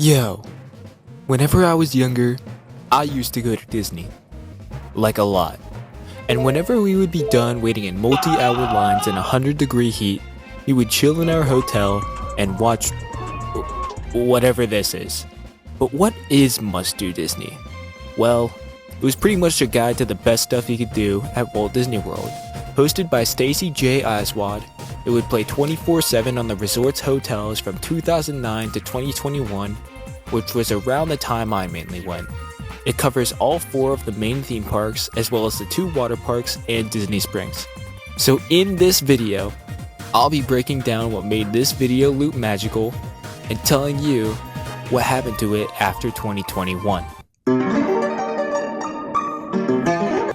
Yo, whenever I was younger, I used to go to Disney. Like a lot. And whenever we would be done waiting in multi-hour lines in 100-degree heat, we would chill in our hotel and watch whatever this is. But what is Must Do Disney? Well, it was pretty much a guide to the best stuff you could do at Walt Disney World. Hosted by Stacey J. Aswad, it would play 24/7 on the resort's hotels from 2009 to 2021, which was around the time I mainly went. It covers all 4 of the main theme parks, as well as the 2 water parks and Disney Springs. So in this video, I'll be breaking down what made this video loop magical, and telling you what happened to it after 2021.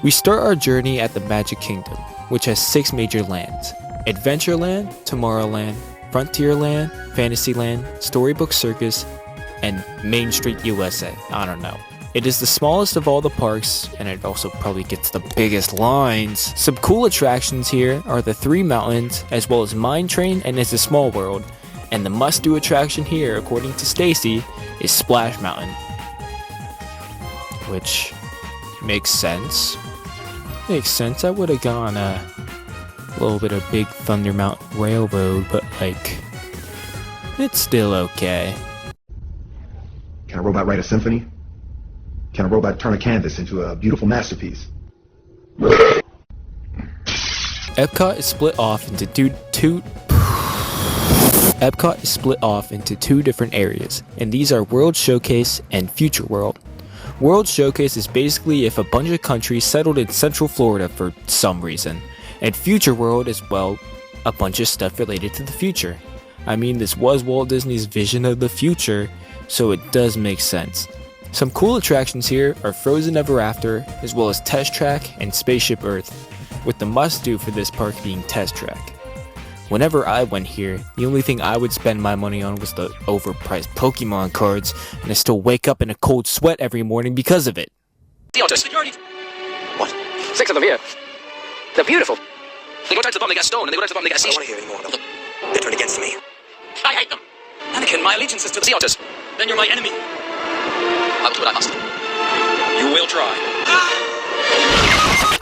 We start our journey at the Magic Kingdom, which has 6 major lands: Adventureland, Tomorrowland, Frontierland, Fantasyland, Storybook Circus, and Main Street USA. I don't know. It is the smallest of all the parks, and it also probably gets the biggest lines. Some cool attractions here are the 3 mountains, as well as Mine Train and It's a Small World. And the must-do attraction here, according to Stacey, is Splash Mountain. Which makes sense. I would have gone a little bit of Big Thunder Mountain Railroad, but like, it's still okay. Can a robot write a symphony? Can a robot turn a canvas into a beautiful masterpiece? Epcot is split off into two different areas, and these are World Showcase and Future World. World Showcase is basically if a bunch of countries settled in Central Florida for some reason, and Future World is, well, a bunch of stuff related to the future. I mean, this was Walt Disney's vision of the future, so it does make sense. Some cool attractions here are Frozen Ever After, as well as Test Track and Spaceship Earth, with the must-do for this park being Test Track. Whenever I went here, the only thing I would spend my money on was the overpriced Pokemon cards, and I still wake up in a cold sweat every morning because of it. What? 6 of them here. They're beautiful. They go down to the bottom, they get stone, and they go down to the bottom, they get a sea. I don't want to hear any more of them. They turned against me. I hate them. Anakin, my allegiance is to the Sea Otters. Then you're my enemy. I will do what I must. You will try.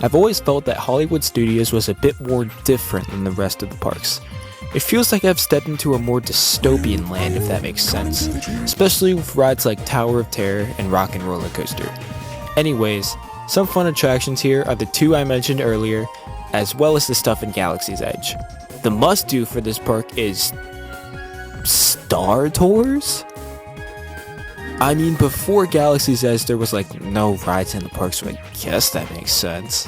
I've always felt that Hollywood Studios was a bit more different than the rest of the parks. It feels like I've stepped into a more dystopian land, if that makes sense, especially with rides like Tower of Terror and Rock and Roller Coaster. Anyways, some fun attractions here are the 2 I mentioned earlier, as well as the stuff in Galaxy's Edge. The must-do for this park is Star Tours? I mean, before Galaxy's Edge, there was like no rides in the park, so I guess that makes sense.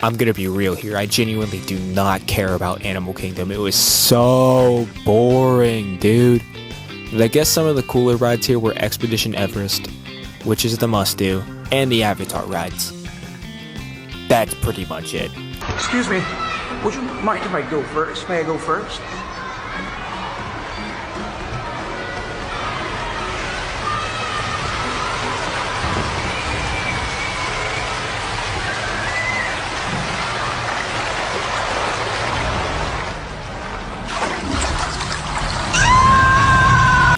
I'm gonna be real here, I genuinely do not care about Animal Kingdom. It was so boring, dude. But I guess some of the cooler rides here were Expedition Everest, which is the must-do, and the Avatar rides. That's pretty much it. Excuse me, would you mind if I go first? May I go first?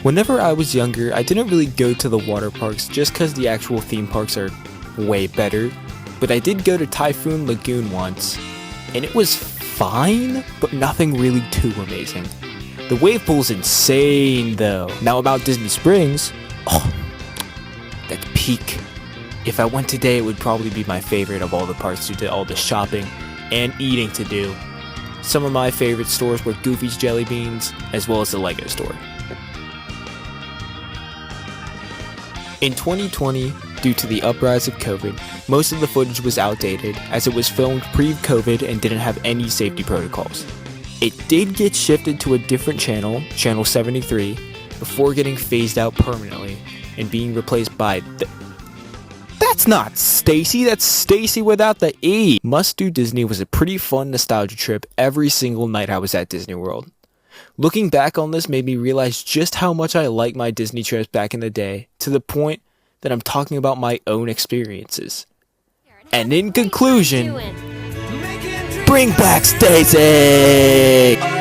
Whenever I was younger, I didn't really go to the water parks just because the actual theme parks are way better. But I did go to Typhoon Lagoon once, and it was fine, but nothing really too amazing. The wave pool's insane though. Now about Disney Springs, that's peak. If I went today, it would probably be my favorite of all the parks due to all the shopping and eating to do. Some of my favorite stores were Goofy's Jelly Beans, as well as the Lego store. In 2020, due to the uprise of COVID, most of the footage was outdated as it was filmed pre-COVID and didn't have any safety protocols. It did get shifted to a different channel, Channel 73, before getting phased out permanently and being replaced by That's not Stacey, that's Stacey without the E! Must Do Disney was a pretty fun nostalgia trip every single night I was at Disney World. Looking back on this made me realize just how much I liked my Disney trips back in the day, to the point that I'm talking about my own experiences. And in conclusion, Bring back Stacy!